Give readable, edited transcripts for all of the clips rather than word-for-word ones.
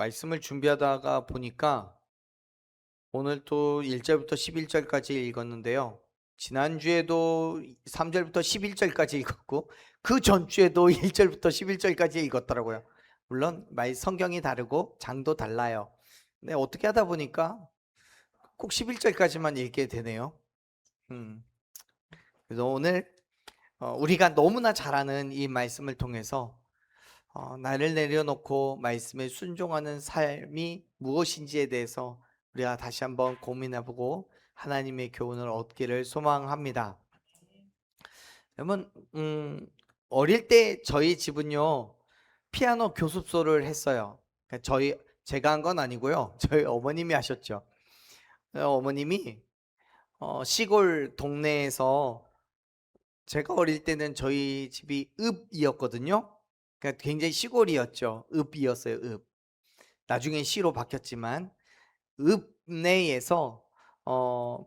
말씀을 준비하다가 보니까 오늘 또 1절부터 11절까지 읽었는데요. 지난주에도 3절부터 11절까지 읽었고 그 전주에도 1절부터 11절까지 읽었더라고요. 물론 성경이 다르고 장도 달라요. 근데 어떻게 하다 보니까 꼭 11절까지만 읽게 되네요. 그래서 오늘 우리가 너무나 잘 아는 이 말씀을 통해서 나를 내려놓고 말씀에 순종하는 삶이 무엇인지에 대해서 우리가 다시 한번 고민해보고 하나님의 교훈을 얻기를 소망합니다. 여러분, 어릴 때 저희 집은요 피아노 교습소를 했어요. 그러니까 제가 한 건 아니고요, 저희 어머님이 하셨죠. 어머님이 시골 동네에서, 제가 어릴 때는 저희 집이 읍이었거든요. 그러니까 굉장히 시골이었죠. 읍이었어요. 읍. 나중에 시로 바뀌었지만 읍 내에서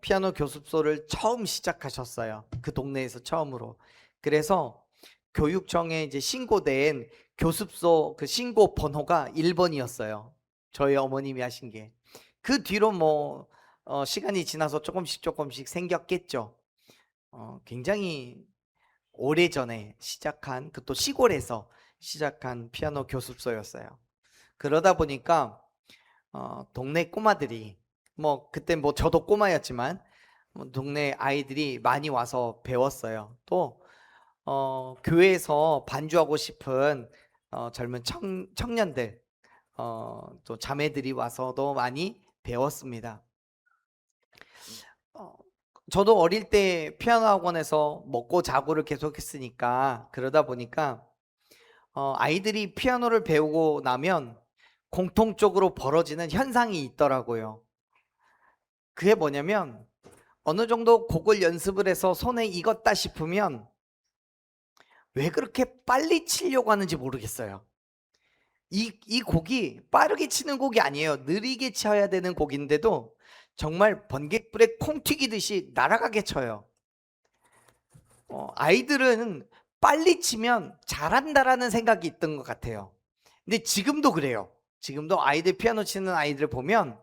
피아노 교습소를 처음 시작하셨어요. 그 동네에서 처음으로. 그래서 교육청에 이제 신고된 교습소 그 신고 번호가 1번이었어요. 저희 어머님이 하신 게. 그 뒤로 뭐 시간이 지나서 조금씩 생겼겠죠. 굉장히 오래전에 시작한, 그 또 시골에서 시작한 피아노 교습소였어요. 그러다 보니까 동네 꼬마들이, 뭐 그때 뭐 저도 꼬마였지만 동네 아이들이 많이 와서 배웠어요. 또 교회에서 반주하고 싶은 젊은 청년들, 또 자매들이 와서도 많이 배웠습니다. 저도 어릴 때 피아노 학원에서 먹고 자고를 계속했으니까, 그러다 보니까 아이들이 피아노를 배우고 나면 공통적으로 벌어지는 현상이 있더라고요. 그게 뭐냐면 어느 정도 곡을 연습을 해서 손에 익었다 싶으면 왜 그렇게 빨리 치려고 하는지 모르겠어요. 이 곡이 빠르게 치는 곡이 아니에요. 느리게 쳐야 되는 곡인데도 정말 번갯불에 콩 튀기듯이 날아가게 쳐요. 아이들은 빨리 치면 잘한다라는 생각이 있던 것 같아요. 근데 지금도 그래요. 지금도 아이들, 피아노 치는 아이들 보면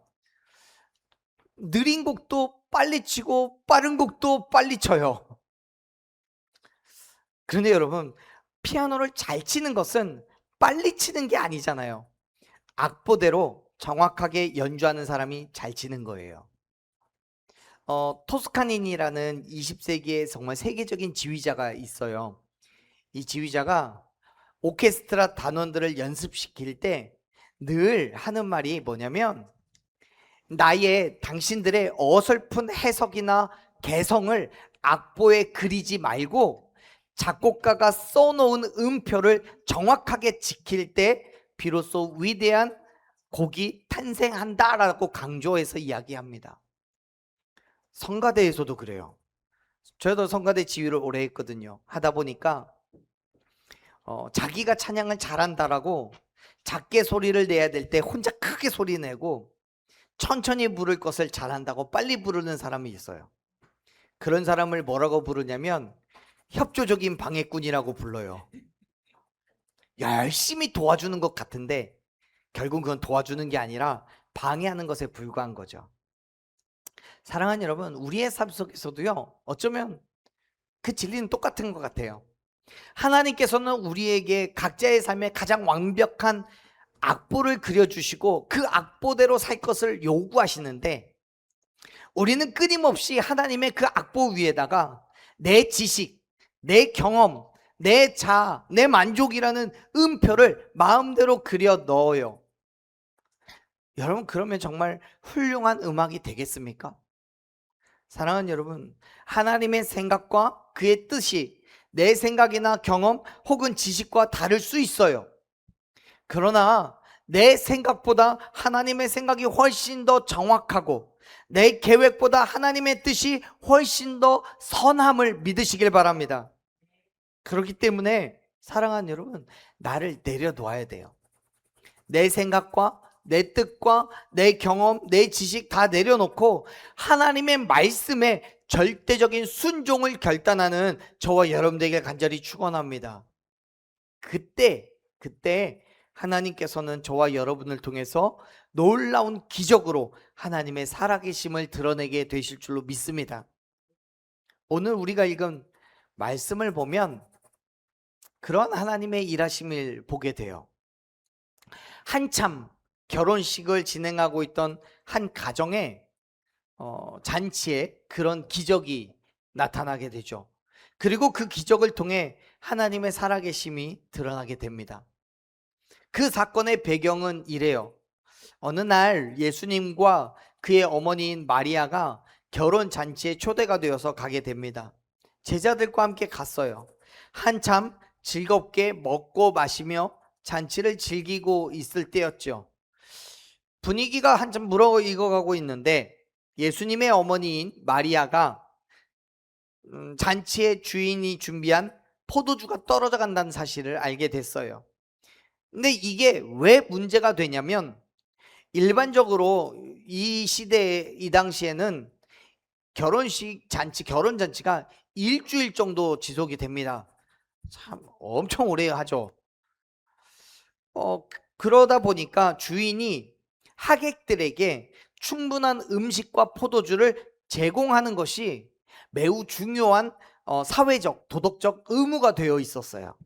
느린 곡도 빨리 치고 빠른 곡도 빨리 쳐요. 그런데 여러분, 피아노를 잘 치는 것은 빨리 치는 게 아니잖아요. 악보대로 정확하게 연주하는 사람이 잘 치는 거예요. 토스카니니라는 20세기의 정말 세계적인 지휘자가 있어요. 이 지휘자가 오케스트라 단원들을 연습시킬 때 늘 하는 말이 뭐냐면, 당신들의 어설픈 해석이나 개성을 악보에 그리지 말고 작곡가가 써놓은 음표를 정확하게 지킬 때 비로소 위대한 곡이 탄생한다라고 강조해서 이야기합니다. 성가대에서도 그래요. 저도 성가대 지휘를 오래 했거든요. 하다 보니까 자기가 찬양을 잘한다라고 작게 소리를 내야 될 때 혼자 크게 소리 내고, 천천히 부를 것을 잘한다고 빨리 부르는 사람이 있어요. 그런 사람을 뭐라고 부르냐면 협조적인 방해꾼이라고 불러요. 열심히 도와주는 것 같은데 결국 그건 도와주는 게 아니라 방해하는 것에 불과한 거죠. 사랑하는 여러분, 우리의 삶 속에서도요, 어쩌면 그 진리는 똑같은 것 같아요. 하나님께서는 우리에게 각자의 삶에 가장 완벽한 악보를 그려주시고 그 악보대로 살 것을 요구하시는데, 우리는 끊임없이 하나님의 그 악보 위에다가 내 지식, 내 경험, 내 자아, 내 만족이라는 음표를 마음대로 그려 넣어요. 여러분, 그러면 정말 훌륭한 음악이 되겠습니까? 사랑하는 여러분, 하나님의 생각과 그의 뜻이 내 생각이나 경험 혹은 지식과 다를 수 있어요. 그러나 내 생각보다 하나님의 생각이 훨씬 더 정확하고 내 계획보다 하나님의 뜻이 훨씬 더 선함을 믿으시길 바랍니다. 그렇기 때문에 사랑하는 여러분, 나를 내려놓아야 돼요. 내 생각과 내 뜻과 내 경험, 내 지식 다 내려놓고 하나님의 말씀에 절대적인 순종을 결단하는 저와 여러분들에게 간절히 축원합니다. 그때 하나님께서는 저와 여러분을 통해서 놀라운 기적으로 하나님의 살아계심을 드러내게 되실 줄로 믿습니다. 오늘 우리가 읽은 말씀을 보면 그런 하나님의 일하심을 보게 돼요. 한참 결혼식을 진행하고 있던 한 가정에 잔치에 그런 기적이 나타나게 되죠. 그리고 그 기적을 통해 하나님의 살아계심이 드러나게 됩니다. 그 사건의 배경은 이래요. 어느 날 예수님과 그의 어머니인 마리아가 결혼 잔치에 초대가 되어서 가게 됩니다. 제자들과 함께 갔어요. 한참 즐겁게 먹고 마시며 잔치를 즐기고 있을 때였죠. 분위기가 한참 무르익어가고 있는데 예수님의 어머니인 마리아가 잔치의 주인이 준비한 포도주가 떨어져 간다는 사실을 알게 됐어요. 근데 이게 왜 문제가 되냐면 일반적으로 이 시대에, 이 당시에는 결혼 잔치가 일주일 정도 지속이 됩니다. 참 엄청 오래 하죠. 그러다 보니까 주인이 하객들에게 충분한 음식과 포도주를 제공하는 것이 매우 중요한 사회적, 도덕적 의무가 되어 있었어요.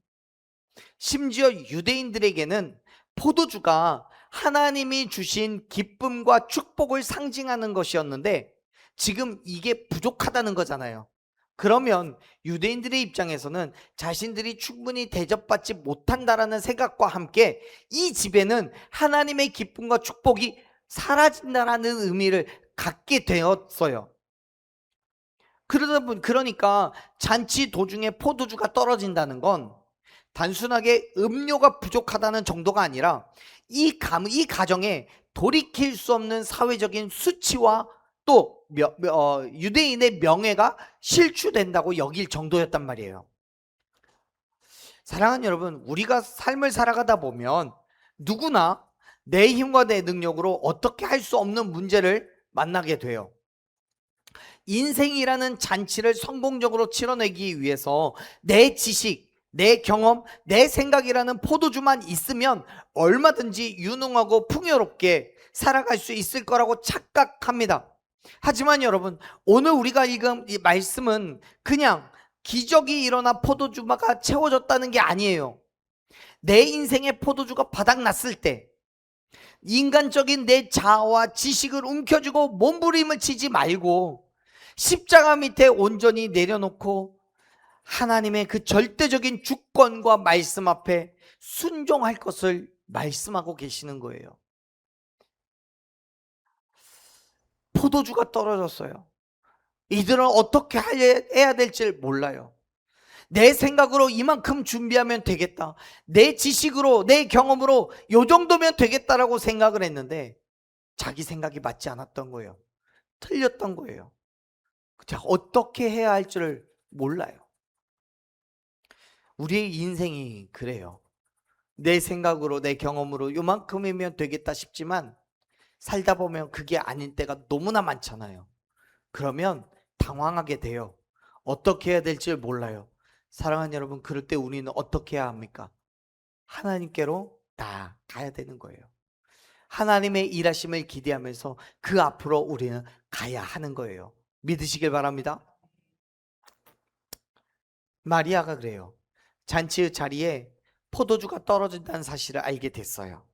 심지어 유대인들에게는 포도주가 하나님이 주신 기쁨과 축복을 상징하는 것이었는데 지금 이게 부족하다는 거잖아요. 그러면 유대인들의 입장에서는 자신들이 충분히 대접받지 못한다라는 생각과 함께 이 집에는 하나님의 기쁨과 축복이 사라진다라는 의미를 갖게 되었어요. 그러니까 잔치 도중에 포도주가 떨어진다는 건 단순하게 음료가 부족하다는 정도가 아니라 이 가정에 돌이킬 수 없는 사회적인 수치와 또 유대인의 명예가 실추된다고 여길 정도였단 말이에요. 사랑하는 여러분, 우리가 삶을 살아가다 보면 누구나 내 힘과 내 능력으로 어떻게 할 수 없는 문제를 만나게 돼요. 인생이라는 잔치를 성공적으로 치러내기 위해서 내 지식, 내 경험, 내 생각이라는 포도주만 있으면 얼마든지 유능하고 풍요롭게 살아갈 수 있을 거라고 착각합니다. 하지만 여러분, 오늘 우리가 읽은 이 말씀은 그냥 기적이 일어나 포도주가 채워졌다는 게 아니에요. 내 인생의 포도주가 바닥났을 때 인간적인 내 자아와 지식을 움켜쥐고 몸부림을 치지 말고 십자가 밑에 온전히 내려놓고 하나님의 그 절대적인 주권과 말씀 앞에 순종할 것을 말씀하고 계시는 거예요. 포도주가 떨어졌어요. 이들은 어떻게 해야 될지 몰라요. 내 생각으로 이만큼 준비하면 되겠다, 내 지식으로, 내 경험으로 이 정도면 되겠다라고 생각을 했는데 자기 생각이 맞지 않았던 거예요. 틀렸던 거예요. 자, 어떻게 해야 할지를 몰라요. 우리의 인생이 그래요. 내 생각으로, 내 경험으로 요만큼이면 되겠다 싶지만 살다 보면 그게 아닌 때가 너무나 많잖아요. 그러면 당황하게 돼요. 어떻게 해야 될지 몰라요. 사랑하는 여러분, 그럴 때 우리는 어떻게 해야 합니까? 하나님께로 나가야 되는 거예요. 하나님의 일하심을 기대하면서 그 앞으로 우리는 가야 하는 거예요. 믿으시길 바랍니다. 마리아가 그래요. 잔치의 자리에 포도주가 떨어진다는 사실을 알게 됐어요.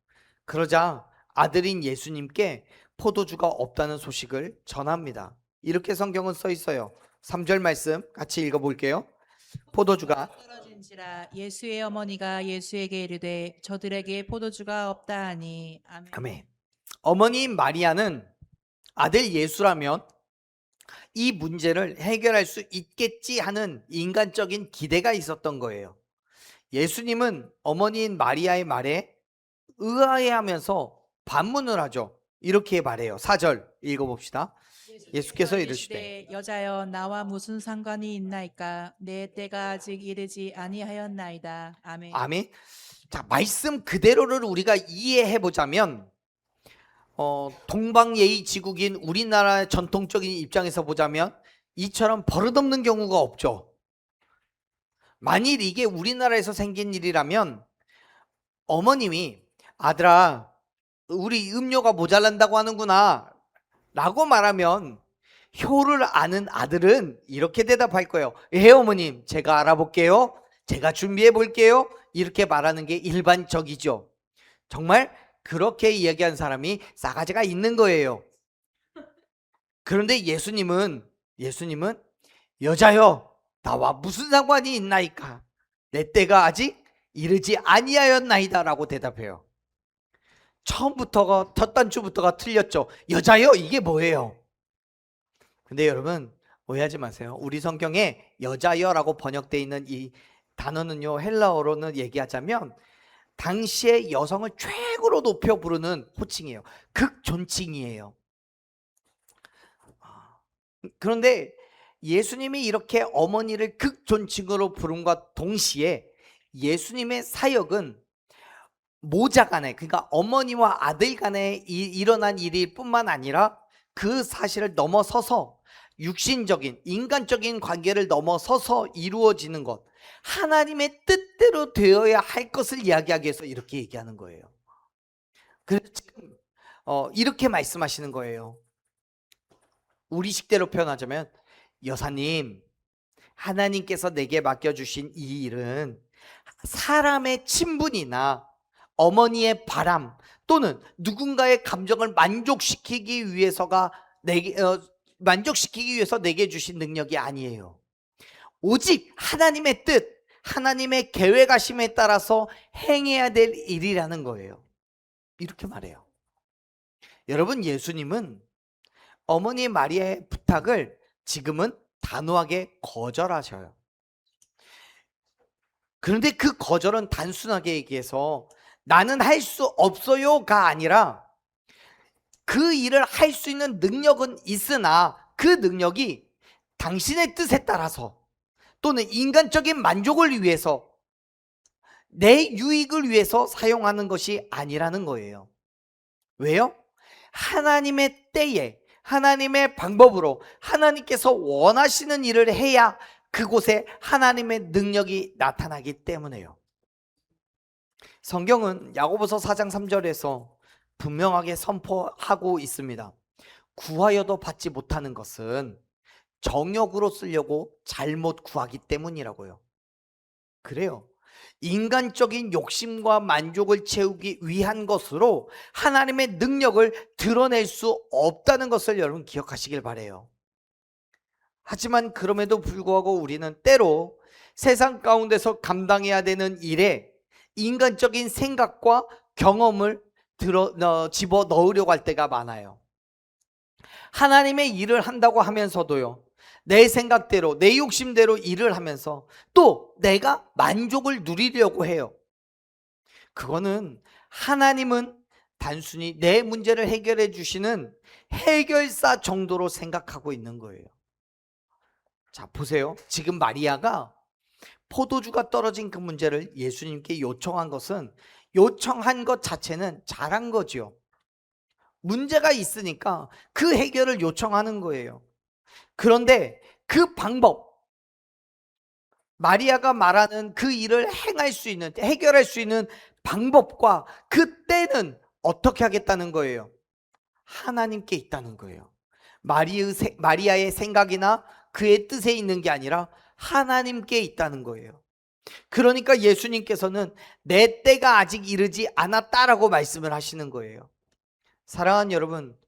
그러자 아들인 예수님께 포도주가 없다는 소식을 전합니다. 이렇게 성경은 써 있어요. 3절 말씀 같이 읽어볼게요. 포도주가 떨어진지라 예수의 어머니가 예수에게 이르되 저들에게 포도주가 없다 하니. 아멘. 아멘. 어머니인 마리아는 아들 예수라면 이 문제를 해결할 수 있겠지 하는 인간적인 기대가 있었던 거예요. 예수님은 어머니인 마리아의 말에 의아해하면서 반문을 하죠. 이렇게 말해요. 4절 읽어봅시다. 예수께서 이르시되 여자여 나와 무슨 상관이 있나이까 내 때가 아직 이르지 아니하였나이다. 아멘. 아멘. 자, 말씀 그대로를 우리가 이해해 보자면 동방예의지국인 우리나라의 전통적인 입장에서 보자면 이처럼 버릇없는 경우가 없죠. 만일 이게 우리나라에서 생긴 일이라면 어머님이 아들아, 우리 음료가 모자란다고 하는구나 라고 말하면 효를 아는 아들은 이렇게 대답할 거예요. 예, 어머님, 제가 알아볼게요. 제가 준비해 볼게요. 이렇게 말하는 게 일반적이죠. 정말 그렇게 이야기한 사람이 싸가지가 있는 거예요. 그런데 예수님은 여자여, 나와 무슨 상관이 있나이까? 내 때가 아직 이르지 아니하였나이다 라고 대답해요. 처음부터가, 첫 단추부터가 틀렸죠. 여자여, 이게 뭐예요? 근데 여러분, 오해하지 마세요. 우리 성경에 여자여라고 번역되어 있는 이 단어는요, 헬라어로는 얘기하자면 당시에 여성을 최고로 높여 부르는 호칭이에요. 극존칭이에요. 그런데 예수님이 이렇게 어머니를 극존칭으로 부름과 동시에 예수님의 사역은 모자 간에, 그러니까 어머니와 아들 간에 일어난 일일 뿐만 아니라 그 사실을 넘어서서 육신적인 인간적인 관계를 넘어서서 이루어지는 것, 하나님의 뜻대로 되어야 할 것을 이야기하기 위해서 이렇게 얘기하는 거예요. 그래서 지금 이렇게 말씀하시는 거예요. 우리식대로 표현하자면, 여사님, 하나님께서 내게 맡겨주신 이 일은 사람의 친분이나 어머니의 바람 또는 누군가의 감정을 만족시키기 위해서 내게 주신 능력이 아니에요. 오직 하나님의 뜻, 하나님의 계획하심에 따라서 행해야 될 일이라는 거예요. 이렇게 말해요. 여러분, 예수님은 어머니 마리아의 부탁을 지금은 단호하게 거절하셔요. 그런데 그 거절은 단순하게 얘기해서 나는 할 수 없어요가 아니라 그 일을 할 수 있는 능력은 있으나 그 능력이 당신의 뜻에 따라서 또는 인간적인 만족을 위해서 내 유익을 위해서 사용하는 것이 아니라는 거예요. 왜요? 하나님의 때에 하나님의 방법으로 하나님께서 원하시는 일을 해야 그곳에 하나님의 능력이 나타나기 때문에요. 성경은 야고보서 4장 3절에서 분명하게 선포하고 있습니다. 구하여도 받지 못하는 것은 정욕으로 쓰려고 잘못 구하기 때문이라고요. 그래요. 인간적인 욕심과 만족을 채우기 위한 것으로 하나님의 능력을 드러낼 수 없다는 것을 여러분 기억하시길 바라요. 하지만 그럼에도 불구하고 우리는 때로 세상 가운데서 감당해야 되는 일에 인간적인 생각과 경험을 집어 넣으려고 할 때가 많아요. 하나님의 일을 한다고 하면서도요, 내 생각대로 내 욕심대로 일을 하면서 또 내가 만족을 누리려고 해요. 그거는 하나님은 단순히 내 문제를 해결해 주시는 해결사 정도로 생각하고 있는 거예요. 자, 보세요. 지금 마리아가 포도주가 떨어진 그 문제를 예수님께 요청한 것은, 요청한 것 자체는 잘한 거죠. 문제가 있으니까 그 해결을 요청하는 거예요. 그런데 그 방법, 마리아가 말하는 그 일을 행할 수 있는, 해결할 수 있는 방법과 그 때는 어떻게 하겠다는 거예요? 하나님께 있다는 거예요. 마리아의 생각이나 그의 뜻에 있는 게 아니라 하나님께 있다는 거예요. 그러니까 예수님께서는 내 때가 아직 이르지 않았다라고 말씀을 하시는 거예요. 사랑하는 여러분,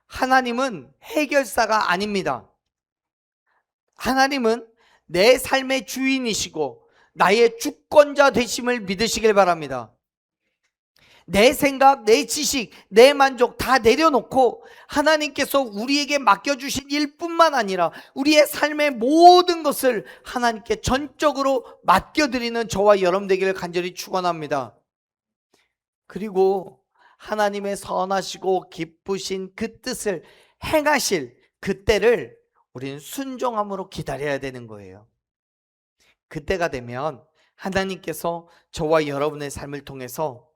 하나님은 해결사가 아닙니다. 하나님은 내 삶의 주인이시고 나의 주권자 되심을 믿으시길 바랍니다. 내 생각, 내 지식, 내 만족 다 내려놓고 하나님께서 우리에게 맡겨주신 일뿐만 아니라 우리의 삶의 모든 것을 하나님께 전적으로 맡겨드리는 저와 여러분 되기를 간절히 축원합니다. 그리고 하나님의 선하시고 기쁘신 그 뜻을 행하실 그때를 우리는 순종함으로 기다려야 되는 거예요. 그때가 되면 하나님께서 저와 여러분의 삶을 통해서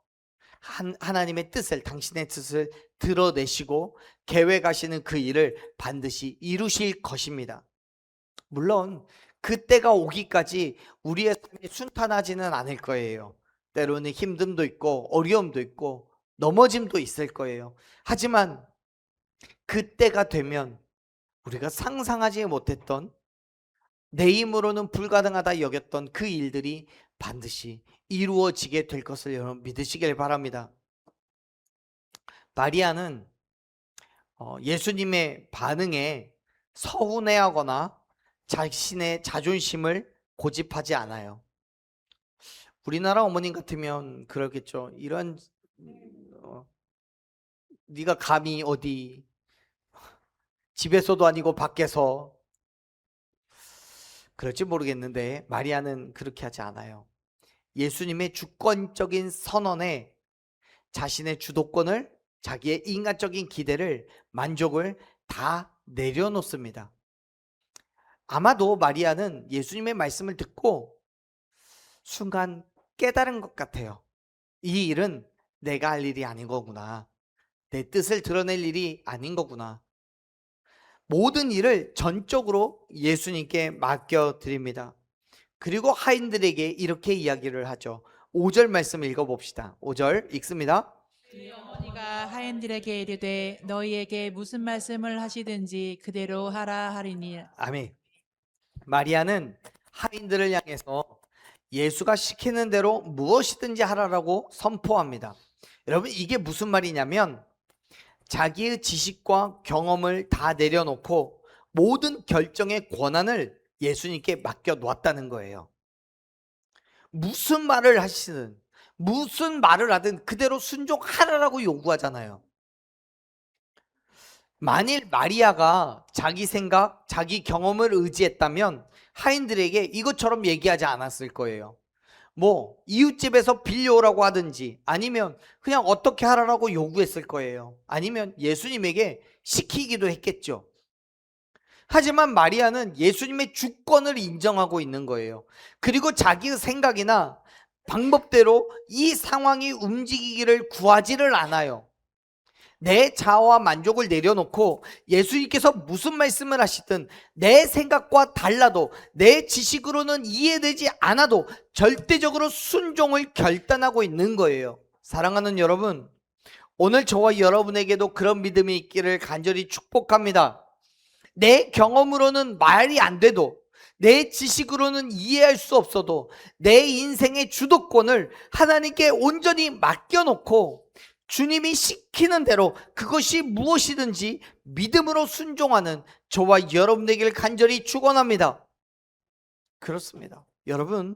하나님의 뜻을, 당신의 뜻을 드러내시고 계획하시는 그 일을 반드시 이루실 것입니다. 물론 그때가 오기까지 우리의 삶이 순탄하지는 않을 거예요. 때로는 힘듦도 있고 어려움도 있고 넘어짐도 있을 거예요. 하지만 그때가 되면 우리가 상상하지 못했던, 내 힘으로는 불가능하다 여겼던 그 일들이 반드시 이루어지게 될 것을 여러분 믿으시길 바랍니다. 마리아는 예수님의 반응에 서운해하거나 자신의 자존심을 고집하지 않아요. 우리나라 어머님 같으면 그러겠죠. 이런 네가 감히 어디, 집에서도 아니고 밖에서. 그럴지 모르겠는데 마리아는 그렇게 하지 않아요. 예수님의 주권적인 선언에 자신의 주도권을, 자기의 인간적인 기대를, 만족을 다 내려놓습니다. 아마도 마리아는 예수님의 말씀을 듣고 순간 깨달은 것 같아요. 이 일은 내가 할 일이 아닌 거구나. 내 뜻을 드러낼 일이 아닌 거구나. 모든 일을 전적으로 예수님께 맡겨드립니다. 그리고 하인들에게 이렇게 이야기를 하죠. 5절 말씀 읽어봅시다. 5절 읽습니다. 그의 어머니가 하인들에게 이르되 너희에게 무슨 말씀을 하시든지 그대로 하라 하리니. 아멘. 마리아는 하인들을 향해서 예수가 시키는 대로 무엇이든지 하라라고 선포합니다. 여러분, 이게 무슨 말이냐면 자기의 지식과 경험을 다 내려놓고 모든 결정의 권한을 예수님께 맡겨놓았다는 거예요. 무슨 말을 하시든 무슨 말을 하든 그대로 순종하라라고 요구하잖아요. 만일 마리아가 자기 생각, 자기 경험을 의지했다면 하인들에게 이것처럼 얘기하지 않았을 거예요. 뭐 이웃집에서 빌려오라고 하든지, 아니면 그냥 어떻게 하라고 요구했을 거예요. 아니면 예수님에게 시키기도 했겠죠. 하지만 마리아는 예수님의 주권을 인정하고 있는 거예요. 그리고 자기의 생각이나 방법대로 이 상황이 움직이기를 구하지를 않아요. 내 자아와 만족을 내려놓고 예수님께서 무슨 말씀을 하시든 내 생각과 달라도, 내 지식으로는 이해되지 않아도 절대적으로 순종을 결단하고 있는 거예요. 사랑하는 여러분, 오늘 저와 여러분에게도 그런 믿음이 있기를 간절히 축복합니다. 내 경험으로는 말이 안 돼도, 내 지식으로는 이해할 수 없어도 내 인생의 주도권을 하나님께 온전히 맡겨놓고 주님이 시키는 대로 그것이 무엇이든지 믿음으로 순종하는 저와 여러분에게 간절히 축원합니다. 그렇습니다. 여러분,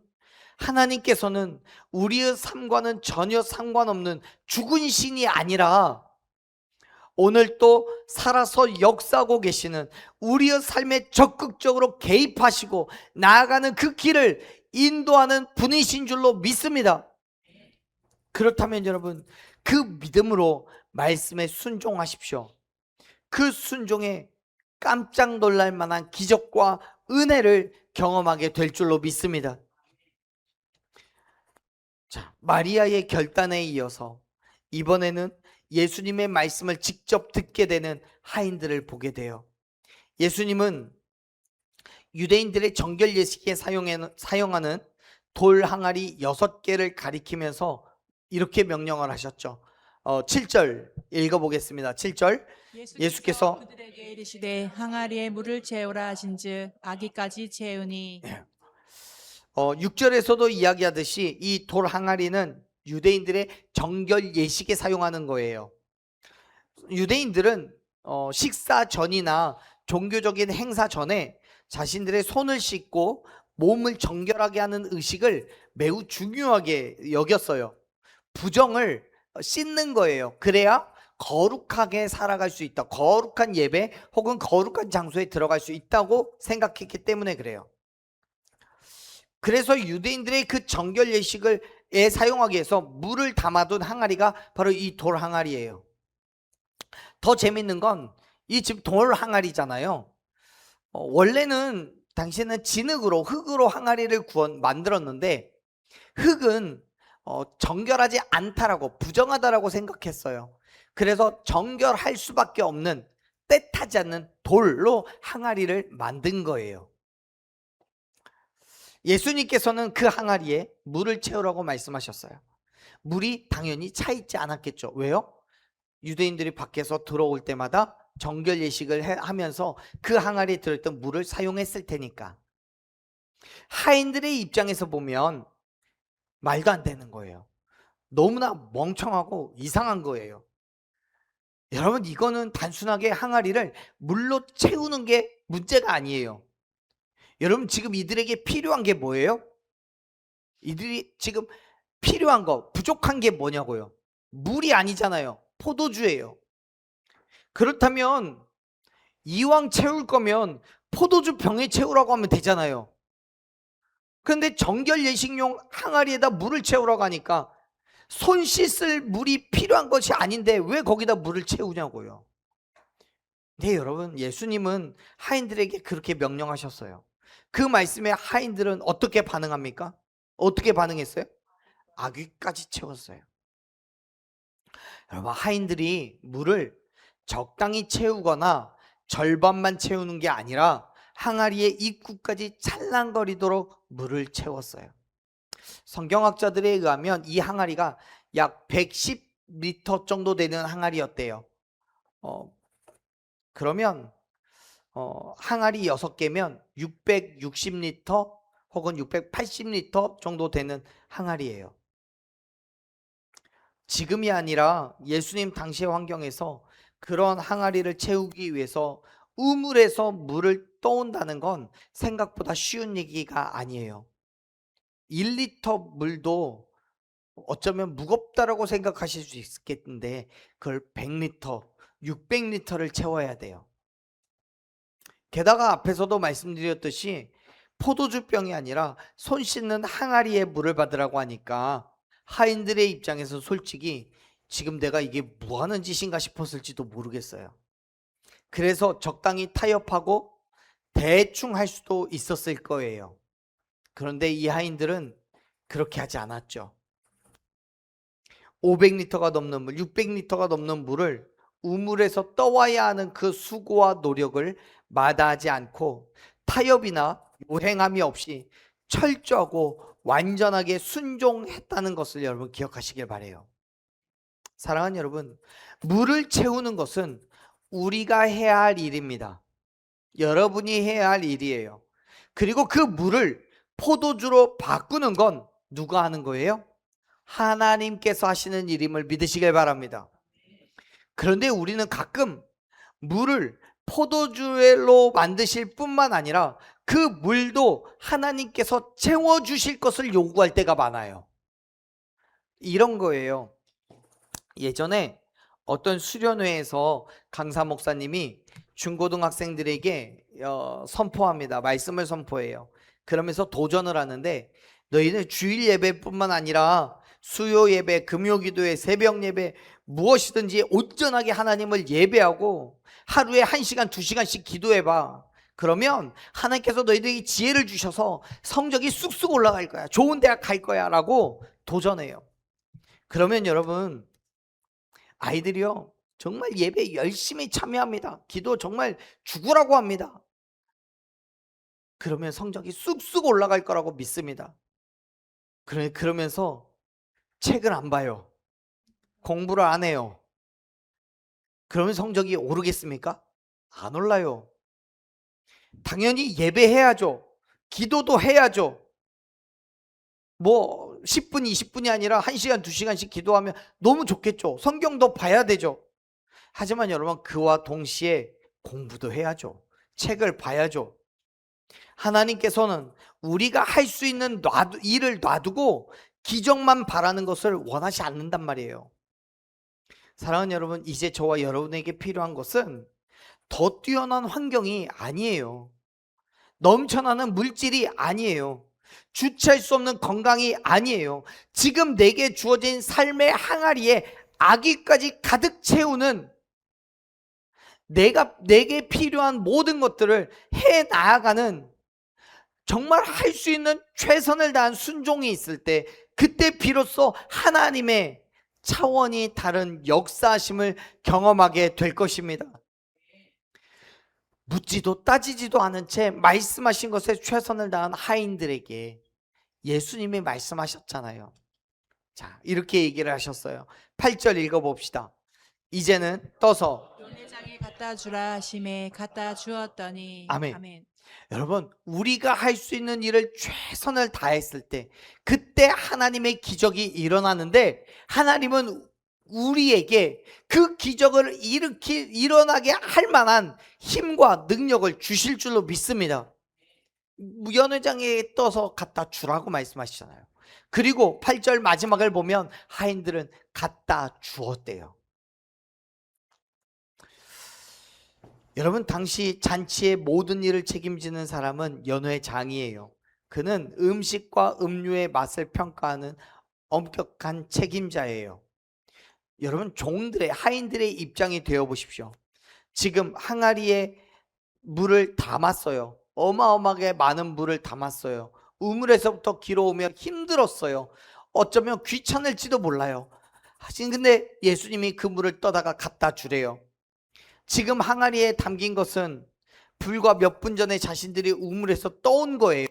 하나님께서는 우리의 삶과는 전혀 상관없는 죽은 신이 아니라 오늘 또 살아서 역사하고 계시는, 우리의 삶에 적극적으로 개입하시고 나아가는 그 길을 인도하는 분이신 줄로 믿습니다. 그렇다면 여러분, 그 믿음으로 말씀에 순종하십시오. 그 순종에 깜짝 놀랄 만한 기적과 은혜를 경험하게 될 줄로 믿습니다. 자, 마리아의 결단에 이어서 이번에는 예수님의 말씀을 직접 듣게 되는 하인들을 보게 돼요. 예수님은 유대인들의 정결 예식에 사용하는 돌 항아리 6개를 가리키면서 이렇게 명령을 하셨죠. 7절 읽어보겠습니다. 7절. 예수께서 그들에게 이르시되 항아리에 물을 채우라 하신즉 아기까지 채우니. 6절에서도 이야기하듯이 이 돌 항아리는 유대인들의 정결 예식에 사용하는 거예요. 유대인들은 식사 전이나 종교적인 행사 전에 자신들의 손을 씻고 몸을 정결하게 하는 의식을 매우 중요하게 여겼어요. 부정을 씻는 거예요. 그래야 거룩하게 살아갈 수 있다, 거룩한 예배 혹은 거룩한 장소에 들어갈 수 있다고 생각했기 때문에 그래요. 그래서 유대인들의 그 정결 예식을 사용하기 위해서 물을 담아둔 항아리가 바로 이 돌 항아리예요. 더 재밌는 건 이 지금 돌 항아리잖아요. 원래는 당시에는 진흙으로, 흙으로 항아리를 만들었는데 흙은 정결하지 않다라고, 부정하다라고 생각했어요. 그래서 정결할 수밖에 없는, 때타지 않는 돌로 항아리를 만든 거예요. 예수님께서는 그 항아리에 물을 채우라고 말씀하셨어요. 물이 당연히 차 있지 않았겠죠. 왜요? 유대인들이 밖에서 들어올 때마다 정결 예식을 하면서 그 항아리에 들어있던 물을 사용했을 테니까. 하인들의 입장에서 보면 말도 안 되는 거예요. 너무나 멍청하고 이상한 거예요. 여러분, 이거는 단순하게 항아리를 물로 채우는 게 문제가 아니에요. 여러분, 지금 이들에게 필요한 게 뭐예요? 이들이 지금 필요한 거, 부족한 게 뭐냐고요? 물이 아니잖아요. 포도주예요. 그렇다면 이왕 채울 거면 포도주 병에 채우라고 하면 되잖아요. 그런데 정결 예식용 항아리에다 물을 채우라고 하니까 손 씻을 물이 필요한 것이 아닌데 왜 거기다 물을 채우냐고요. 네, 여러분, 예수님은 하인들에게 그렇게 명령하셨어요. 그 말씀에 하인들은 어떻게 반응합니까? 어떻게 반응했어요? 아귀까지 채웠어요. 여러분, 하인들이 물을 적당히 채우거나 절반만 채우는 게 아니라 항아리의 입구까지 찰랑거리도록 물을 채웠어요. 성경학자들에 의하면 이 항아리가 약 110리터 정도 되는 항아리였대요. 그러면 항아리 6개면 660리터 혹은 680리터 정도 되는 항아리예요. 지금이 아니라 예수님 당시의 환경에서 그런 항아리를 채우기 위해서 우물에서 물을 떠온다는 건 생각보다 쉬운 얘기가 아니에요. 1리터 물도 어쩌면 무겁다라고 생각하실 수 있겠는데 그걸 100리터, 600리터를 채워야 돼요. 게다가 앞에서도 말씀드렸듯이 포도주병이 아니라 손 씻는 항아리에 물을 받으라고 하니까 하인들의 입장에서 솔직히 지금 내가 이게 뭐 하는 짓인가 싶었을지도 모르겠어요. 그래서 적당히 타협하고 대충 할 수도 있었을 거예요. 그런데 이 하인들은 그렇게 하지 않았죠. 500리터가 넘는 물, 600리터가 넘는 물을 우물에서 떠와야 하는 그 수고와 노력을 마다하지 않고 타협이나 요행함이 없이 철저하고 완전하게 순종했다는 것을 여러분 기억하시길 바래요. 사랑하는 여러분, 물을 채우는 것은 우리가 해야 할 일입니다. 여러분이 해야 할 일이에요. 그리고 그 물을 포도주로 바꾸는 건 누가 하는 거예요? 하나님께서 하시는 일임을 믿으시길 바랍니다. 그런데 우리는 가끔 물을 포도주로 만드실 뿐만 아니라 그 물도 하나님께서 채워주실 것을 요구할 때가 많아요. 이런 거예요. 예전에 어떤 수련회에서 강사 목사님이 중고등학생들에게 선포합니다. 말씀을 선포해요. 그러면서 도전을 하는데 너희는 주일 예배뿐만 아니라 수요 예배, 금요 기도회, 새벽 예배 무엇이든지 온전하게 하나님을 예배하고 하루에 1시간, 2시간씩 기도해봐. 그러면 하나님께서 너희들에게 지혜를 주셔서 성적이 쑥쑥 올라갈 거야. 좋은 대학 갈 거야 라고 도전해요. 그러면 여러분, 아이들이요 정말 예배 열심히 참여합니다. 기도 정말 죽으라고 합니다. 그러면 성적이 쑥쑥 올라갈 거라고 믿습니다. 그러면서 책을 안 봐요. 공부를 안 해요. 그러면 성적이 오르겠습니까? 안 올라요. 당연히 예배해야죠. 기도도 해야죠. 뭐 10분, 20분이 아니라 1시간, 2시간씩 기도하면 너무 좋겠죠. 성경도 봐야 되죠. 하지만 여러분, 그와 동시에 공부도 해야죠. 책을 봐야죠. 하나님께서는 우리가 할 수 있는 일을 놔두고 기적만 바라는 것을 원하지 않는단 말이에요. 사랑하는 여러분, 이제 저와 여러분에게 필요한 것은 더 뛰어난 환경이 아니에요. 넘쳐나는 물질이 아니에요. 주체할 수 없는 건강이 아니에요. 지금 내게 주어진 삶의 항아리에 아기까지 가득 채우는 내게 필요한 모든 것들을 해 나아가는 정말 할 수 있는 최선을 다한 순종이 있을 때 그때 비로소 하나님의 차원이 다른 역사하심을 경험하게 될 것입니다. 묻지도 따지지도 않은 채 말씀하신 것에 최선을 다한 하인들에게 예수님이 말씀하셨잖아요. 자, 이렇게 얘기를 하셨어요. 8절 읽어봅시다. 이제는 떠서 연회장에 갖다 주라 하심에 갖다 주었더니. 아멘. 아멘. 여러분, 우리가 할 수 있는 일을 최선을 다했을 때 그때 하나님의 기적이 일어나는데, 하나님은 우리에게 그 기적을 일어나게 할 만한 힘과 능력을 주실 줄로 믿습니다. 연회장에 떠서 갖다 주라고 말씀하시잖아요. 그리고 8절 마지막을 보면 하인들은 갖다 주었대요. 여러분, 당시 잔치의 모든 일을 책임지는 사람은 연회장이에요. 그는 음식과 음료의 맛을 평가하는 엄격한 책임자예요. 여러분, 종들의, 하인들의 입장이 되어 보십시오. 지금 항아리에 물을 담았어요. 어마어마하게 많은 물을 담았어요. 우물에서부터 길어오며 힘들었어요. 어쩌면 귀찮을지도 몰라요. 하신 근데 예수님이 그 물을 떠다가 갖다 주래요. 지금 항아리에 담긴 것은 불과 몇 분 전에 자신들이 우물에서 떠온 거예요.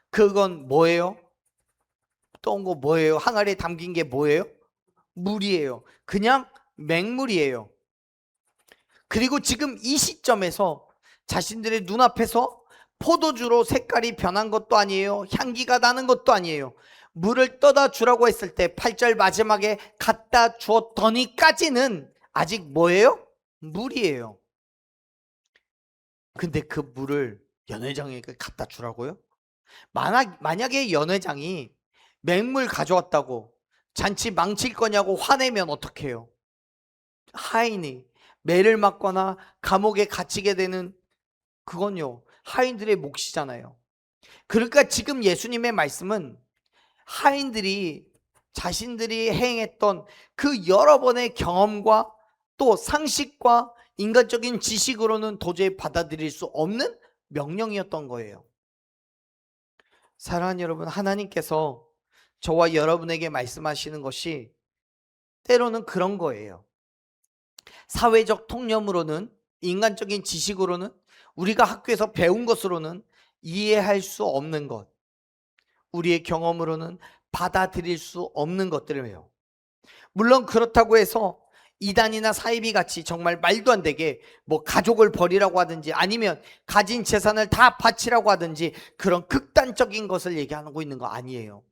그건 뭐예요? 떠온 거 뭐예요? 항아리에 담긴 게 뭐예요? 물이에요. 그냥 맹물이에요. 그리고 지금 이 시점에서 자신들의 눈앞에서 포도주로 색깔이 변한 것도 아니에요. 향기가 나는 것도 아니에요. 물을 떠다 주라고 했을 때 8절 마지막에 갖다 주었더니까지는 아직 뭐예요? 물이에요. 근데 그 물을 연회장에게 갖다 주라고요? 만약에 연회장이 맹물 가져왔다고 잔치 망칠 거냐고 화내면 어떡해요? 하인이 매를 맞거나 감옥에 갇히게 되는, 그건요, 하인들의 몫이잖아요. 그러니까 지금 예수님의 말씀은 하인들이 자신들이 행했던 그 여러 번의 경험과 또 상식과 인간적인 지식으로는 도저히 받아들일 수 없는 명령이었던 거예요. 사랑하는 여러분, 하나님께서 저와 여러분에게 말씀하시는 것이 때로는 그런 거예요. 사회적 통념으로는, 인간적인 지식으로는, 우리가 학교에서 배운 것으로는 이해할 수 없는 것, 우리의 경험으로는 받아들일 수 없는 것들이에요. 물론 그렇다고 해서 이단이나 사이비 같이 정말 말도 안 되게 뭐 가족을 버리라고 하든지 아니면 가진 재산을 다 바치라고 하든지 그런 극단적인 것을 얘기하고 있는 거 아니에요.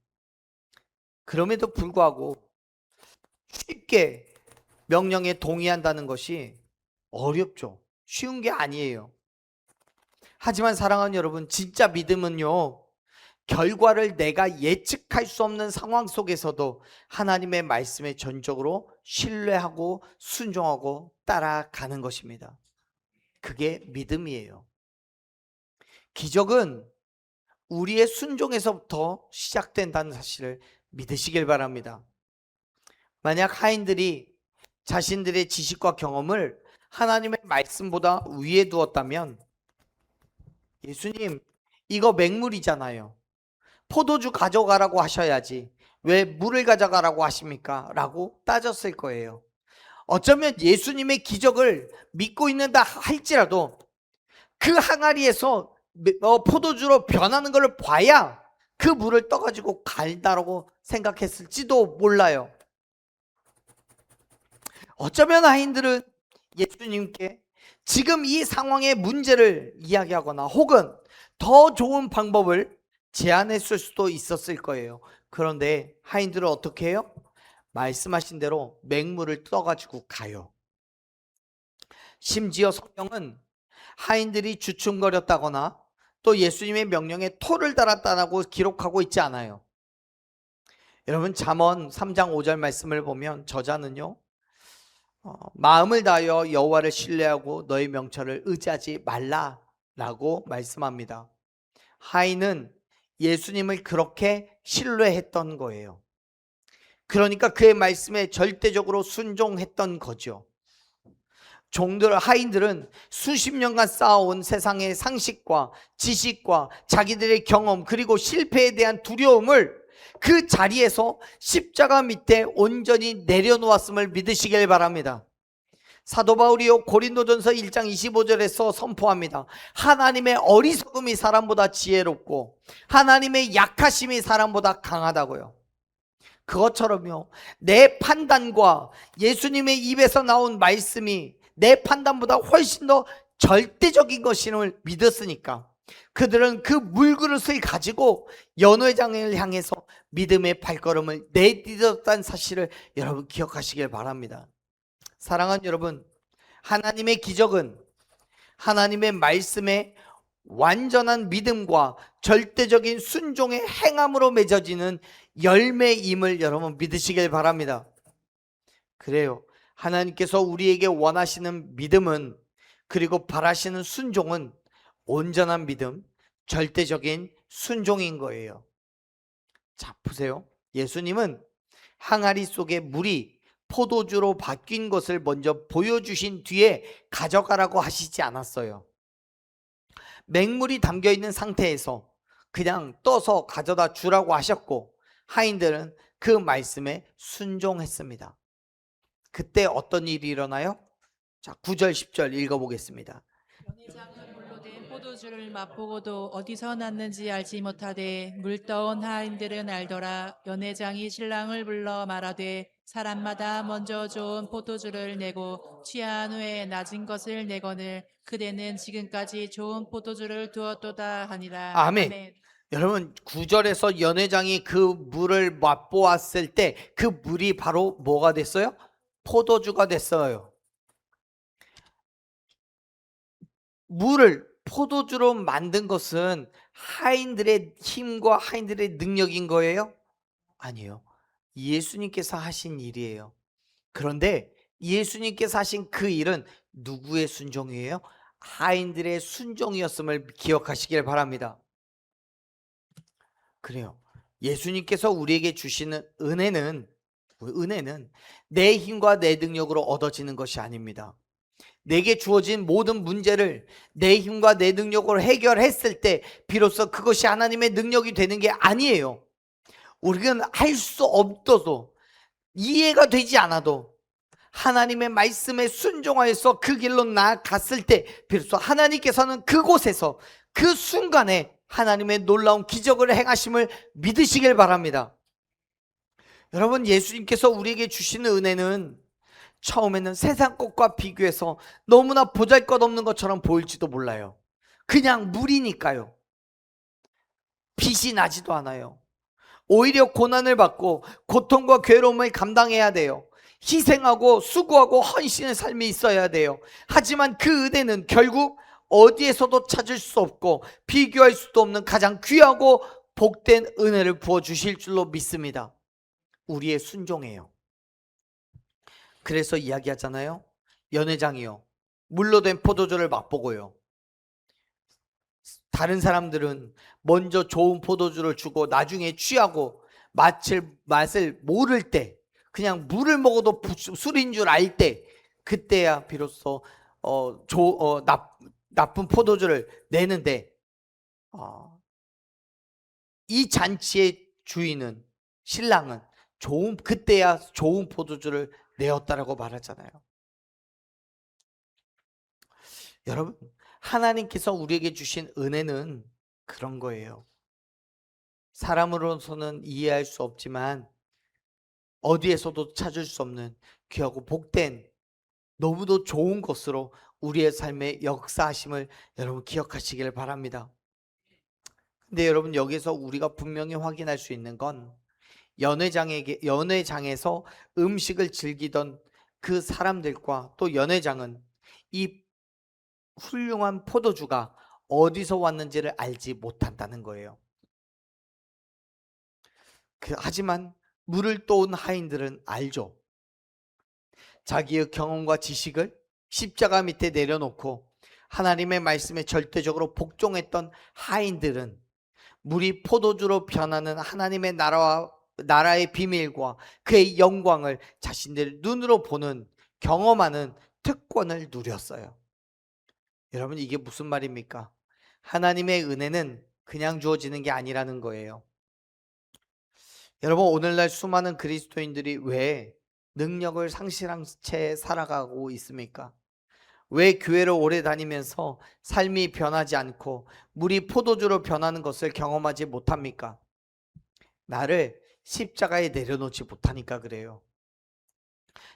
그럼에도 불구하고 쉽게 명령에 동의한다는 것이 어렵죠. 쉬운 게 아니에요. 하지만 사랑하는 여러분, 진짜 믿음은요, 결과를 내가 예측할 수 없는 상황 속에서도 하나님의 말씀에 전적으로 신뢰하고 순종하고 따라가는 것입니다. 그게 믿음이에요. 기적은 우리의 순종에서부터 시작된다는 사실을 믿으시길 바랍니다. 만약 하인들이 자신들의 지식과 경험을 하나님의 말씀보다 위에 두었다면, 예수님, 이거 맹물이잖아요. 포도주 가져가라고 하셔야지 왜 물을 가져가라고 하십니까? 라고 따졌을 거예요. 어쩌면 예수님의 기적을 믿고 있는다 할지라도 그 항아리에서 포도주로 변하는 것을 봐야 그 물을 떠가지고 갈다라고 생각했을지도 몰라요. 어쩌면 하인들은 예수님께 지금 이 상황의 문제를 이야기하거나 혹은 더 좋은 방법을 제안했을 수도 있었을 거예요. 그런데 하인들은 어떻게 해요? 말씀하신 대로 맹물을 떠가지고 가요. 심지어 성경은 하인들이 주춤거렸다거나 또 예수님의 명령에 토를 달았다고 기록하고 있지 않아요. 여러분, 잠언 3장 5절 말씀을 보면 저자는요, 마음을 다하여 여호와를 신뢰하고 너의 명철을 의지하지 말라라고 말씀합니다. 하인은 예수님을 그렇게 신뢰했던 거예요. 그러니까 그의 말씀에 절대적으로 순종했던 거죠. 하인들은 수십 년간 쌓아온 세상의 상식과 지식과 자기들의 경험 그리고 실패에 대한 두려움을 그 자리에서 십자가 밑에 온전히 내려놓았음을 믿으시길 바랍니다. 사도 바울이요 고린도전서 1장 25절에서 선포합니다. 하나님의 어리석음이 사람보다 지혜롭고 하나님의 약하심이 사람보다 강하다고요. 그것처럼요, 내 판단과 예수님의 입에서 나온 말씀이 내 판단보다 훨씬 더 절대적인 것임을 믿었으니까 그들은 그 물그릇을 가지고 연회장을 향해서 믿음의 발걸음을 내딛었다는 사실을 여러분 기억하시길 바랍니다. 사랑하는 여러분, 하나님의 기적은 하나님의 말씀에 완전한 믿음과 절대적인 순종의 행함으로 맺어지는 열매임을 여러분 믿으시길 바랍니다. 그래요, 하나님께서 우리에게 원하시는 믿음은, 그리고 바라시는 순종은 온전한 믿음, 절대적인 순종인 거예요. 자, 보세요. 예수님은 항아리 속에 물이 포도주로 바뀐 것을 먼저 보여주신 뒤에 가져가라고 하시지 않았어요. 맹물이 담겨 있는 상태에서 그냥 떠서 가져다 주라고 하셨고, 하인들은 그 말씀에 순종했습니다. 그때 어떤 일이 일어나요? 자, 9절 10절 읽어보겠습니다. 연회장은 물로 된 포도주를 맛보고도 어디서 났는지 알지 못하되 물 떠온 하인들은 알더라. 연회장이 신랑을 불러 말하되 사람마다 먼저 좋은 포도주를 내고 취한 후에 낮은 것을 내거늘 그대는 지금까지 좋은 포도주를 두었도다 하니라. 아멘. 여러분, 9절에서 연회장이 그 물을 맛보았을 때 그 물이 바로 뭐가 됐어요? 포도주가 됐어요. 물을 포도주로 만든 것은 하인들의 힘과 하인들의 능력인 거예요? 아니에요. 예수님께서 하신 일이에요. 그런데 예수님께서 하신 그 일은 누구의 순종이에요? 하인들의 순종이었음을 기억하시길 바랍니다. 그래요. 예수님께서 우리에게 주시는 은혜는 내 힘과 내 능력으로 얻어지는 것이 아닙니다. 내게 주어진 모든 문제를 내 힘과 내 능력으로 해결했을 때 비로소 그것이 하나님의 능력이 되는 게 아니에요. 우리는 할 수 없어도, 이해가 되지 않아도 하나님의 말씀에 순종하여서 그 길로 나아갔을 때 비로소 하나님께서는 그곳에서 그 순간에 하나님의 놀라운 기적을 행하심을 믿으시길 바랍니다. 여러분, 예수님께서 우리에게 주시는 은혜는 처음에는 세상 것과 비교해서 너무나 보잘것없는 것처럼 보일지도 몰라요. 그냥 물이니까요. 빛이 나지도 않아요. 오히려 고난을 받고 고통과 괴로움을 감당해야 돼요. 희생하고 수고하고 헌신의 삶이 있어야 돼요. 하지만 그 은혜는 결국 어디에서도 찾을 수 없고 비교할 수도 없는 가장 귀하고 복된 은혜를 부어주실 줄로 믿습니다. 우리의 순종이에요. 그래서 이야기하잖아요. 연회장이요, 물로 된 포도주를 맛보고요, 다른 사람들은 먼저 좋은 포도주를 주고 나중에 취하고 맛을 모를 때, 그냥 물을 먹어도 술인 줄 알 때, 그때야 비로소 나쁜 포도주를 내는데, 이 잔치의 주인은, 신랑은 그때야 좋은 포도주를 내었다라고 말하잖아요. 여러분, 하나님께서 우리에게 주신 은혜는 그런 거예요. 사람으로서는 이해할 수 없지만 어디에서도 찾을 수 없는 귀하고 복된, 너무도 좋은 것으로 우리의 삶에 역사하심을 여러분 기억하시길 바랍니다. 근데 여러분, 여기서 우리가 분명히 확인할 수 있는 건 연회장에서 음식을 즐기던 그 사람들과 또 연회장은 이 훌륭한 포도주가 어디서 왔는지를 알지 못한다는 거예요. 하지만 물을 떠온 하인들은 알죠. 자기의 경험과 지식을 십자가 밑에 내려놓고 하나님의 말씀에 절대적으로 복종했던 하인들은 물이 포도주로 변하는 하나님의 나라의 비밀과 그의 영광을 자신들 눈으로 보는, 경험하는 특권을 누렸어요. 여러분, 이게 무슨 말입니까? 하나님의 은혜는 그냥 주어지는 게 아니라는 거예요. 여러분, 오늘날 수많은 그리스도인들이 왜 능력을 상실한 채 살아가고 있습니까? 왜 교회를 오래 다니면서 삶이 변하지 않고 물이 포도주로 변하는 것을 경험하지 못합니까? 나를 십자가에 내려놓지 못하니까 그래요.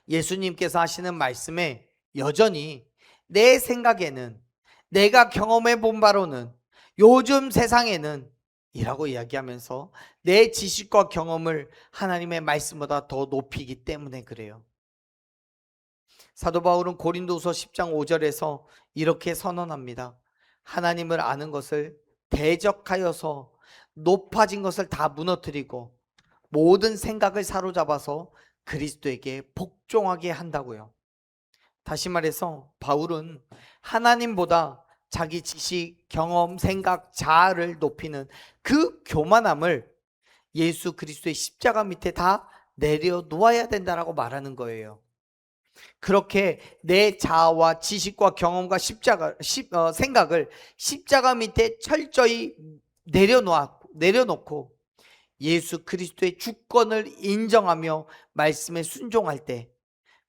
예수님께서 하시는 말씀에 여전히 내 생각에는, 내가 경험해 본 바로는, 요즘 세상에는 이라고 이야기하면서 내 지식과 경험을 하나님의 말씀보다 더 높이기 때문에 그래요. 사도 바울은 고린도서 10장 5절에서 이렇게 선언합니다. 하나님을 아는 것을 대적하여서 높아진 것을 다 무너뜨리고 모든 생각을 사로잡아서 그리스도에게 복종하게 한다고요. 다시 말해서 바울은 하나님보다 자기 지식, 경험, 생각, 자아를 높이는 그 교만함을 예수 그리스도의 십자가 밑에 다 내려놓아야 된다라고 말하는 거예요. 그렇게 내 자아와 지식과 경험과 생각을 십자가 밑에 철저히 내려놓고 예수 그리스도의 주권을 인정하며 말씀에 순종할 때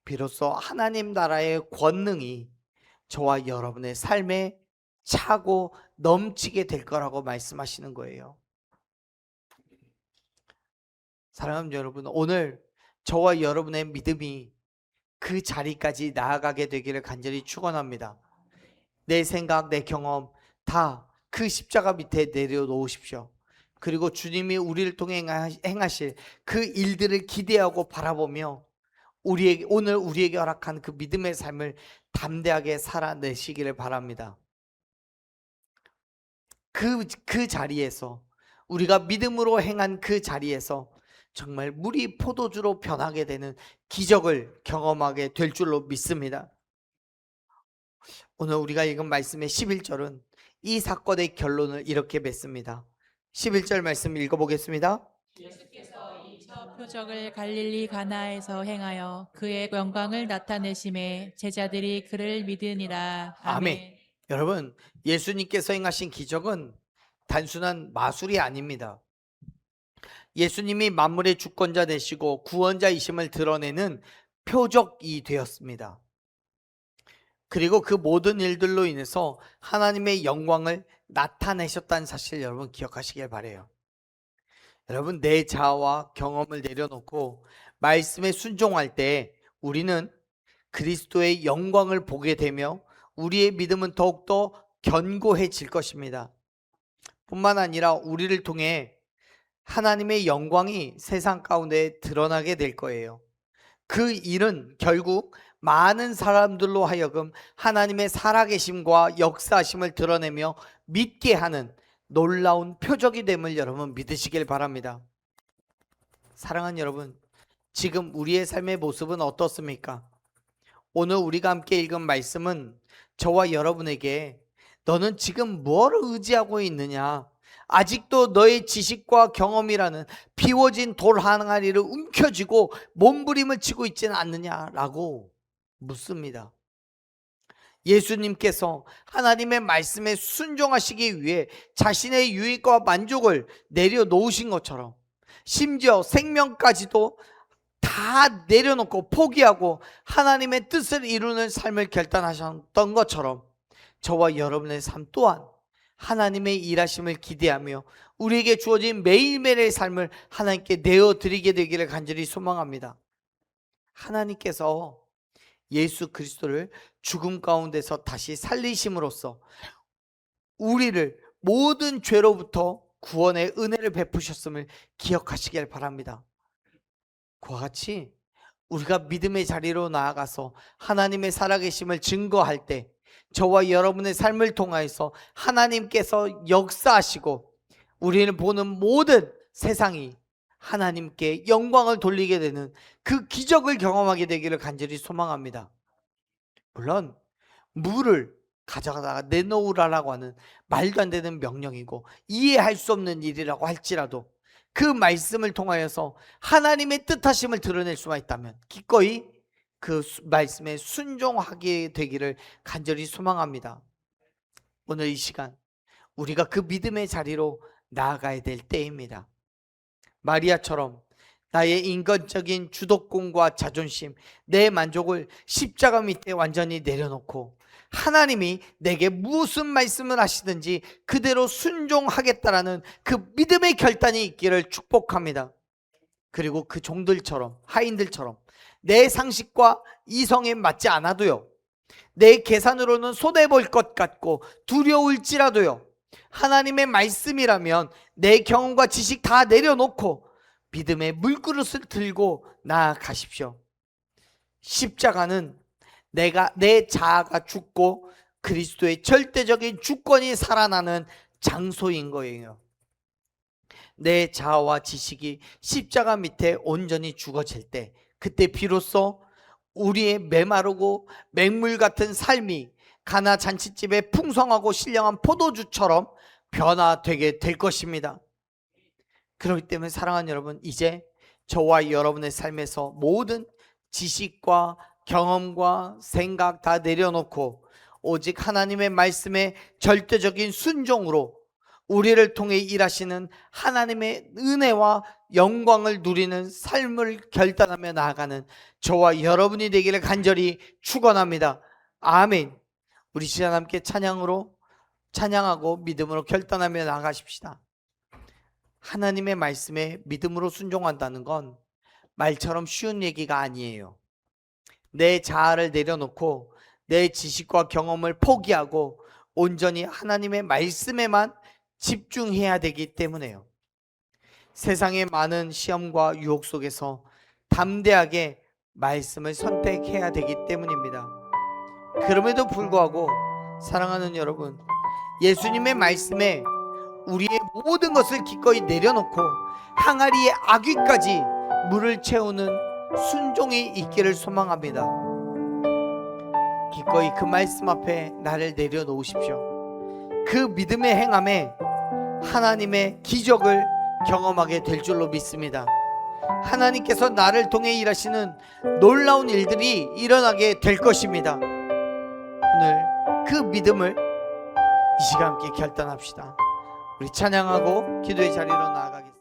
비로소 하나님 나라의 권능이 저와 여러분의 삶에 차고 넘치게 될 거라고 말씀하시는 거예요. 사랑하는 여러분, 오늘 저와 여러분의 믿음이 그 자리까지 나아가게 되기를 간절히 축원합니다. 내 생각, 내 경험 다 그 십자가 밑에 내려놓으십시오. 그리고 주님이 우리를 통해 행하실 그 일들을 기대하고 바라보며 오늘 우리에게 허락한 그 믿음의 삶을 담대하게 살아내시기를 바랍니다. 그 자리에서, 우리가 믿음으로 행한 그 자리에서 정말 물이 포도주로 변하게 되는 기적을 경험하게 될 줄로 믿습니다. 오늘 우리가 읽은 말씀의 11절은 이 사건의 결론을 이렇게 맺습니다. 11절 말씀 읽어보겠습니다. 예수께서 이 첫 표적을 갈릴리 가나에서 행하여 그의 영광을 나타내심에 제자들이 그를 믿으니라. 아멘. 여러분, 예수님께서 행하신 기적은 단순한 마술이 아닙니다. 예수님이 만물의 주권자 되시고 구원자이심을 드러내는 표적이 되었습니다. 그리고 그 모든 일들로 인해서 하나님의 영광을 나타내셨다는 사실 여러분 기억하시길 바라요. 여러분, 내 자아와 경험을 내려놓고 말씀에 순종할 때 우리는 그리스도의 영광을 보게 되며 우리의 믿음은 더욱더 견고해질 것입니다. 뿐만 아니라 우리를 통해 하나님의 영광이 세상 가운데 드러나게 될 거예요. 그 일은 결국 많은 사람들로 하여금 하나님의 살아계심과 역사하심을 드러내며 믿게 하는 놀라운 표적이 됨을 여러분 믿으시길 바랍니다. 사랑하는 여러분, 지금 우리의 삶의 모습은 어떻습니까? 오늘 우리가 함께 읽은 말씀은 저와 여러분에게 너는 지금 무엇을 의지하고 있느냐? 아직도 너의 지식과 경험이라는 비워진 돌 항아리를 움켜쥐고 몸부림을 치고 있지는 않느냐라고 묻습니다. 예수님께서 하나님의 말씀에 순종하시기 위해 자신의 유익과 만족을 내려놓으신 것처럼 심지어 생명까지도 다 내려놓고 포기하고 하나님의 뜻을 이루는 삶을 결단하셨던 것처럼 저와 여러분의 삶 또한 하나님의 일하심을 기대하며 우리에게 주어진 매일매일의 삶을 하나님께 내어드리게 되기를 간절히 소망합니다. 하나님께서 예수 그리스도를 죽음 가운데서 다시 살리심으로써 우리를 모든 죄로부터 구원의 은혜를 베푸셨음을 기억하시길 바랍니다. 그와 같이 우리가 믿음의 자리로 나아가서 하나님의 살아계심을 증거할 때 저와 여러분의 삶을 통하여서 하나님께서 역사하시고 우리는 보는 모든 세상이 하나님께 영광을 돌리게 되는 그 기적을 경험하게 되기를 간절히 소망합니다. 물론 물을 가져다가 내놓으라고 하는 말도 안 되는 명령이고 이해할 수 없는 일이라고 할지라도 그 말씀을 통하여서 하나님의 뜻하심을 드러낼 수만 있다면 기꺼이 그 말씀에 순종하게 되기를 간절히 소망합니다. 오늘 이 시간 우리가 그 믿음의 자리로 나아가야 될 때입니다. 마리아처럼 나의 인간적인 주도권과 자존심, 내 만족을 십자가 밑에 완전히 내려놓고 하나님이 내게 무슨 말씀을 하시든지 그대로 순종하겠다라는 그 믿음의 결단이 있기를 축복합니다. 그리고 그 종들처럼, 하인들처럼 내 상식과 이성에 맞지 않아도요, 내 계산으로는 손해볼 것 같고 두려울지라도요, 하나님의 말씀이라면 내 경험과 지식 다 내려놓고 믿음의 물그릇을 들고 나아가십시오. 십자가는 내 자아가 죽고 그리스도의 절대적인 주권이 살아나는 장소인 거예요. 내 자아와 지식이 십자가 밑에 온전히 죽어질 때, 그때 비로소 우리의 메마르고 맹물 같은 삶이 가나 잔치집에 풍성하고 신령한 포도주처럼 변화되게 될 것입니다. 그렇기 때문에 사랑하는 여러분, 이제 저와 여러분의 삶에서 모든 지식과 경험과 생각 다 내려놓고 오직 하나님의 말씀에 절대적인 순종으로 우리를 통해 일하시는 하나님의 은혜와 영광을 누리는 삶을 결단하며 나아가는 저와 여러분이 되기를 간절히 축원합니다. 아멘. 우리 시간 함께 찬양하고 믿음으로 결단하며 나아가십시다. 하나님의 말씀에 믿음으로 순종한다는 건 말처럼 쉬운 얘기가 아니에요. 내 자아를 내려놓고 내 지식과 경험을 포기하고 온전히 하나님의 말씀에만 집중해야 되기 때문에요. 세상의 많은 시험과 유혹 속에서 담대하게 말씀을 선택해야 되기 때문입니다. 그럼에도 불구하고 사랑하는 여러분, 예수님의 말씀에 우리의 모든 것을 기꺼이 내려놓고 항아리의 아귀까지 물을 채우는 순종이 있기를 소망합니다. 기꺼이 그 말씀 앞에 나를 내려놓으십시오. 그 믿음의 행함에 하나님의 기적을 경험하게 될 줄로 믿습니다. 하나님께서 나를 통해 일하시는 놀라운 일들이 일어나게 될 것입니다. 오늘 그 믿음을 이 시간 함께 결단합시다. 우리 찬양하고 기도의 자리로 나아가겠습니다.